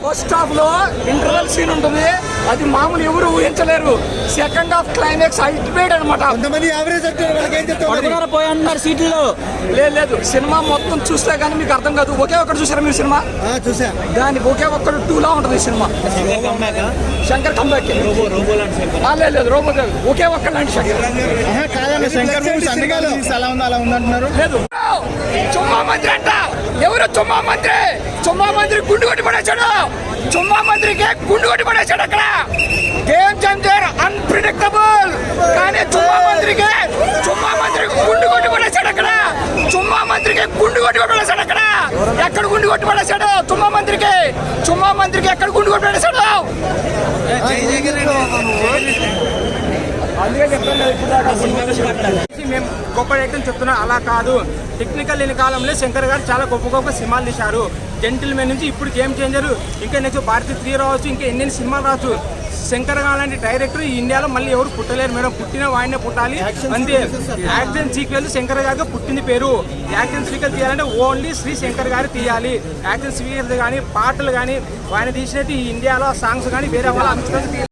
First half లో interval scene ఉంటుంది, అది మామూలు ఎవరు ఊహించలేరు. సెకండ్ హాఫ్ క్లైమాక్స్ అల్టిమేట్ అనమాట. సీట్లో లేదు సినిమా మొత్తం చూస్తే కానీ మీకు అర్థం కాదు. ఒకే ఒక్కటి చూసారా మీరు సినిమా? చూసా. దాని ఒకే ఒక్కడు 2 లా ఉంటుంది సినిమా. శంకర్ కంబ్యాక్ లేదు రోబో ఒకే ఒక్కడు లాంటి లేదు. చుమ్మా మంత్రి అంట. ఎవరు చుమ్మా మంత్రి? చుమ్మా మంత్రి గుండు కొట్టి పడేశాడు. చుమ్మా మంత్రికి గుండు కొట్టి పడేశాడు. అక్కడ గేమ్ చేంజర్, అన్ప్రిడిక్టబుల్. కానీ చుమ్మా మంత్రికి గుండు కొట్టి పడేశాడు. అక్కడ చుమ్మా మంత్రికి గుండు కొట్టి పడేశాడు. అక్కడ ఎక్కడ గుండు కొట్టి పడేశాడు? చుమ్మా మంత్రికి ఎక్కడ గుండు కొట్టి పడేశాడు? అందుకే చెప్తాను మేము గొప్ప డైరెక్టర్ చెప్తున్నాం. అలా కాదు, టెక్నికల్ లేని కాలంలో శంకర్ గారు చాలా గొప్ప గొప్ప సినిమాలు తీశారు. జెంటిల్మెన్ నుంచి ఇప్పుడు గేమ్ చేంజర్, ఇంకా నెక్స్ట్ భారతి 3 రావచ్చు, ఇంకా ఎన్నెన్ని సినిమాలు రావచ్చు. శంకర్ గారు లాంటి డైరెక్టర్ ఈ ఇండియాలో మళ్ళీ ఎవరు పుట్టలేరు మేడం. పుట్టిన వాడినే పుట్టాలి అంతే. యాక్షన్ సీక్వెల్ శంకర్ గారికి పుట్టింది పేరు. యాక్షన్ సీక్వెల్ తీయాలంటే ఓన్లీ శ్రీ శంకర్ గారు తీయాలి. యాక్షన్ సీక్వెల్ కానీ పాటలు కానీ ఆయన తీసినట్టు ఈ ఇండియాలో సాంగ్స్ కానీ వేరే వాళ్ళు